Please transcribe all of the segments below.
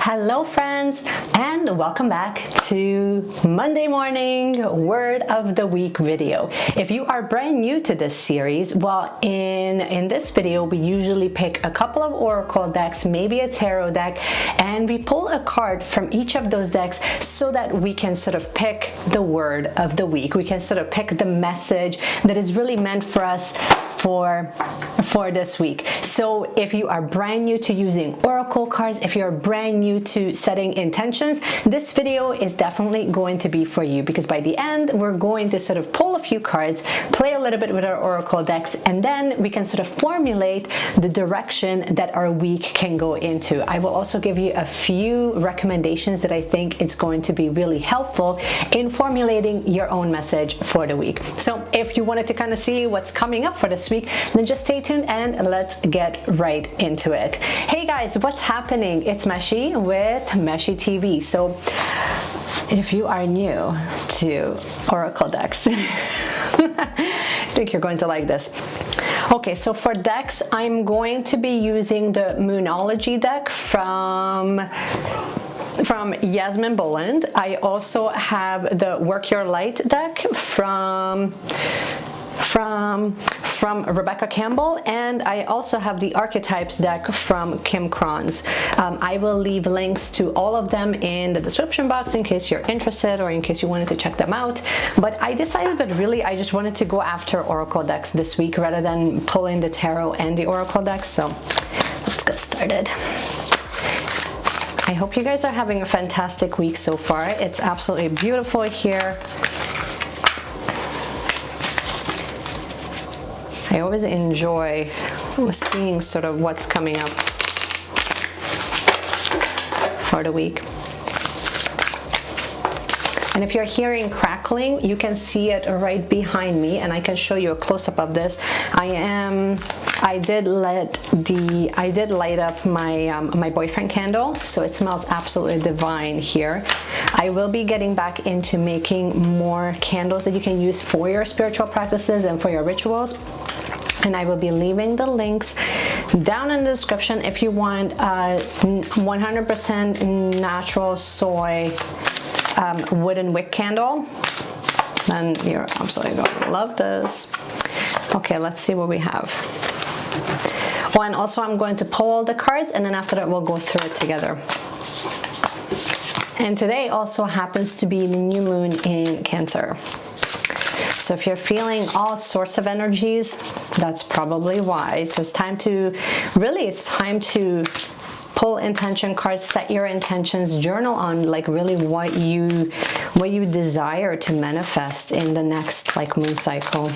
Hello friends, and welcome back to Monday morning word of the week video. If you are brand new to this series, well, in this video we usually pick a couple of oracle decks, maybe a tarot deck, and we pull a card from each of those decks so that we can sort of pick the word of the week. We can sort of pick the message that is really meant for us for this week. So if you are brand new to using oracle cards, if you're brand new to setting intentions, this video is definitely going to be for you, because by the end we're going to sort of pull a few cards, play a little bit with our oracle decks, and then we can sort of formulate the direction that our week can go into. I will also give you a few recommendations that I think is going to be really helpful in formulating your own message for the week. So if you wanted to kind of see what's coming up for this week, then just stay tuned and let's get right into it. Hey guys, what's happening? It's Meshi with Meshi TV. So if you are new to oracle decks, I think you're going to like this. Okay, so for decks, I'm going to be using the Moonology deck from Yasmin Boland. I also have the Work Your Light deck from Rebecca Campbell, and I also have the Archetypes deck from Kim Kranz. I will leave links to all of them in the description box in case you're interested or in case you wanted to check them out. But I decided that really I just wanted to go after oracle decks this week rather than pulling the tarot and the oracle decks. So let's get started. I hope you guys are having a fantastic week so far. It's absolutely beautiful here. I always enjoy seeing sort of what's coming up for the week. And if you're hearing crackling, you can see it right behind me, and I can show you a close-up of this. I did light up my boyfriend candle, so it smells absolutely divine here. I will be getting back into making more candles that you can use for your spiritual practices and for your rituals. And I will be leaving the links down in the description if you want 100% natural soy wooden wick candle. Then you're absolutely going to love this. Okay, let's see what we have. Oh, and also I'm going to pull all the cards, and then after that we'll go through it together. And today also happens to be the new moon in Cancer. So if you're feeling all sorts of energies, that's probably why. So it's time to pull intention cards, set your intentions, journal on like really what you desire to manifest in the next like moon cycle.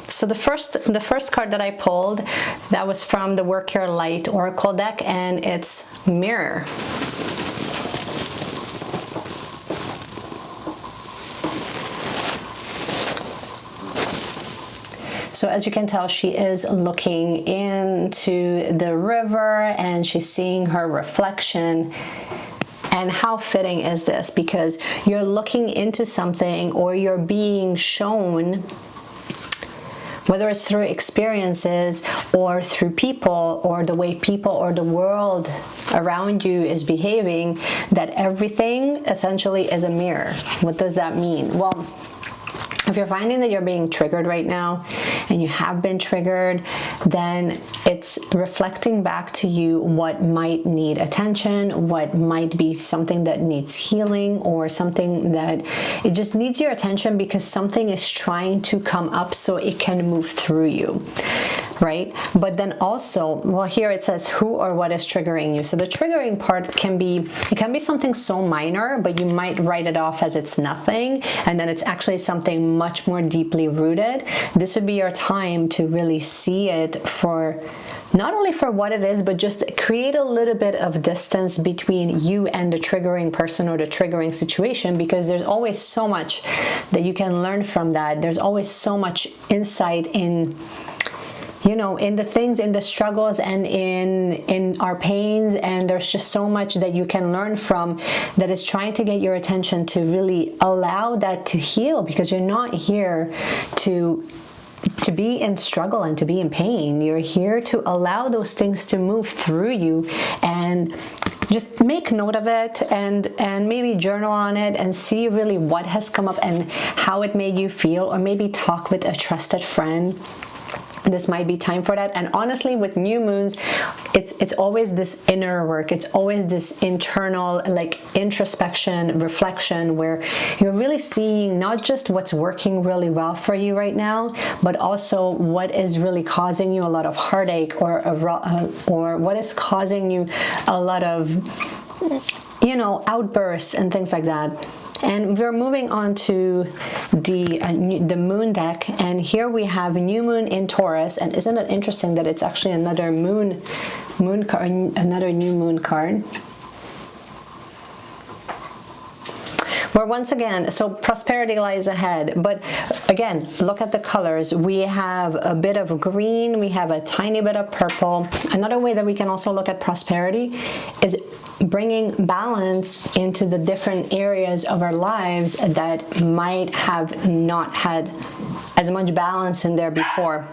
So the first card that I pulled, that was from the Work Your Light Oracle deck, and it's Mirror. So as you can tell, she is looking into the river and she's seeing her reflection. And how fitting is this? Because you're looking into something, or you're being shown, whether it's through experiences or through people or the way people or the world around you is behaving, that everything essentially is a mirror. What does that mean? Well, if you're finding that you're being triggered right now, and you have been triggered, then it's reflecting back to you what might need attention, what might be something that needs healing, or something that it just needs your attention because something is trying to come up so it can move through you. Right? But then also, well, here it says who or what is triggering you. So the triggering part can be something so minor, but you might write it off as it's nothing, and then it's actually something much more deeply rooted. This would be your time to really see it for not only for what it is, but just create a little bit of distance between you and the triggering person or the triggering situation, because there's always so much that you can learn from that. There's always so much insight in, you know, in the things, in the struggles, and in our pains, and there's just so much that you can learn from that is trying to get your attention to really allow that to heal, because you're not here to be in struggle and to be in pain. You're here to allow those things to move through you, and just make note of it, and maybe journal on it and see really what has come up and how it made you feel, or maybe talk with a trusted friend. This might be time for that. And honestly, with new moons, it's always this inner work. It's always this internal, like, introspection, reflection, where you're really seeing not just what's working really well for you right now, but also what is really causing you a lot of heartache, or what is causing you a lot of, you know, outbursts and things like that. And we're moving on to the moon deck, and here we have new moon in Taurus. And isn't it interesting that it's actually another moon card, another new moon card? Where once again, so prosperity lies ahead, but again, look at the colors. We have a bit of green, we have a tiny bit of purple. Another way that we can also look at prosperity is bringing balance into the different areas of our lives that might have not had as much balance in there before.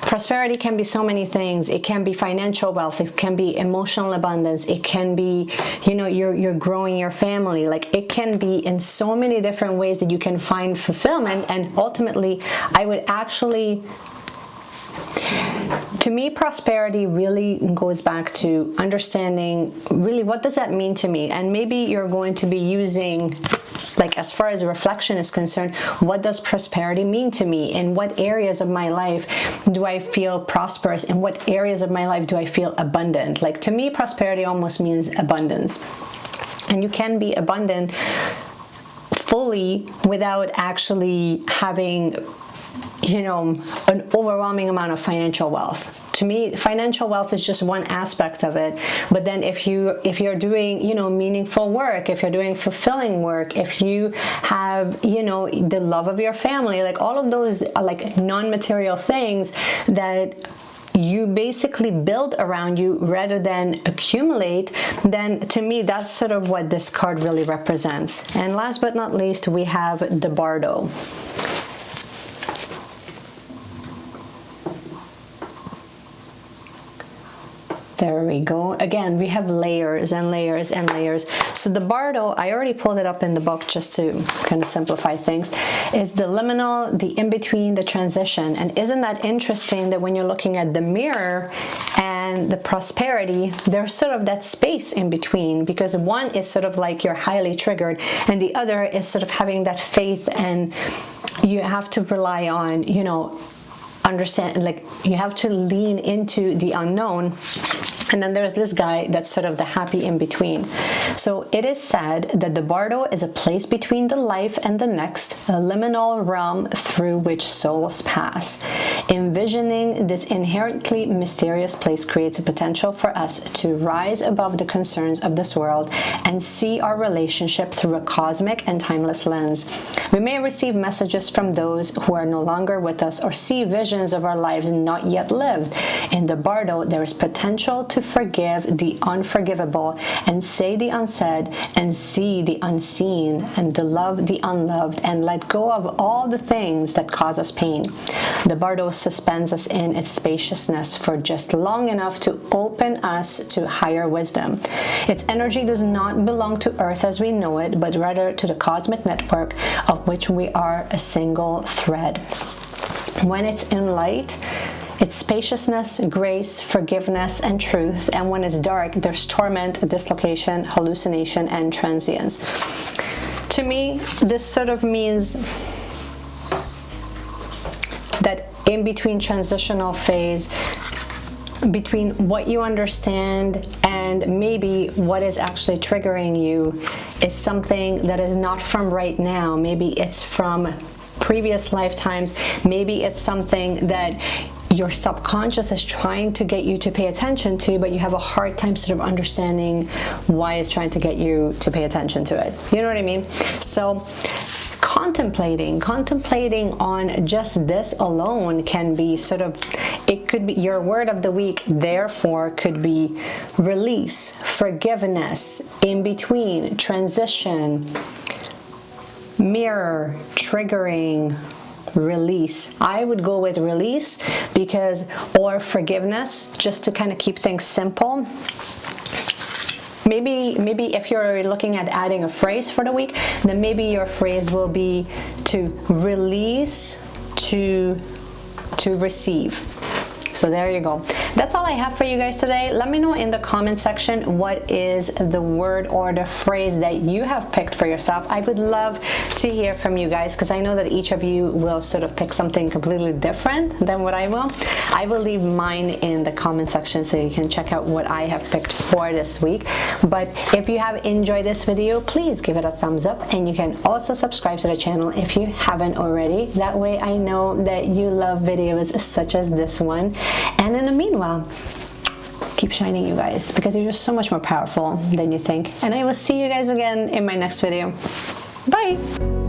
Prosperity can be so many things. It can be financial wealth. It can be emotional abundance. It can be, you know, you're growing your family. Like, it can be in so many different ways that you can find fulfillment. And ultimately, I would actually, to me, prosperity really goes back to understanding really what does that mean to me. And maybe you're going to be using, like, as far as reflection is concerned, what does prosperity mean to me? In what areas of my life do I feel prosperous? In what areas of my life do I feel abundant? Like, to me, prosperity almost means abundance. And you can be abundant fully without actually having, you know, an overwhelming amount of financial wealth. To me, financial wealth is just one aspect of it. But then if you're doing, you know, meaningful work, if you're doing fulfilling work, if you have, you know, the love of your family, like all of those like non-material things that you basically build around you rather than accumulate, then to me, that's sort of what this card really represents. And last but not least, we have the Bardo. There we go. Again, we have layers and layers and layers. So the Bardo, I already pulled it up in the book just to kind of simplify things, is the liminal, the in-between, the transition. And isn't that interesting that when you're looking at the mirror and the prosperity, there's sort of that space in between, because one is sort of like you're highly triggered and the other is sort of having that faith, and you have to rely on, you know, understand, like, you have to lean into the unknown. And then there's this guy that's sort of the happy in between. So it is said that the Bardo is a place between the life and the next, a liminal realm through which souls pass. Envisioning this inherently mysterious place creates a potential for us to rise above the concerns of this world and see our relationship through a cosmic and timeless lens. We may receive messages from those who are no longer with us, or see visions of our lives not yet lived. In the Bardo, there is potential to forgive the unforgivable, and say the unsaid, and see the unseen, and to love the unloved, and let go of all the things that cause us pain. The Bardo suspends us in its spaciousness for just long enough to open us to higher wisdom. Its energy does not belong to Earth as we know it, but rather to the cosmic network of which we are a single thread. When it's in light, it's spaciousness, grace, forgiveness, and truth. And when it's dark, there's torment, dislocation, hallucination, and transience. To me, this sort of means that in between transitional phase, between what you understand and maybe what is actually triggering you, is something that is not from right now. Maybe it's from previous lifetimes. Maybe it's something that your subconscious is trying to get you to pay attention to, but you have a hard time sort of understanding why it's trying to get you to pay attention to it. You know what I mean? So contemplating on just this alone can be sort of, it could be your word of the week, therefore could be release, forgiveness, in between, transition, mirror, triggering, release. I would go with release because, or forgiveness, just to kind of keep things simple. Maybe if you're looking at adding a phrase for the week, then maybe your phrase will be to release, to receive. So there you go. That's all I have for you guys today. Let me know in the comment section what is the word or the phrase that you have picked for yourself. I would love to hear from you guys because I know that each of you will sort of pick something completely different than what I will. I will leave mine in the comment section so you can check out what I have picked for this week. But if you have enjoyed this video, please give it a thumbs up, and you can also subscribe to the channel if you haven't already. That way I know that you love videos such as this one. And in the meanwhile, keep shining, you guys, because you're just so much more powerful than you think. And I will see you guys again in my next video. Bye!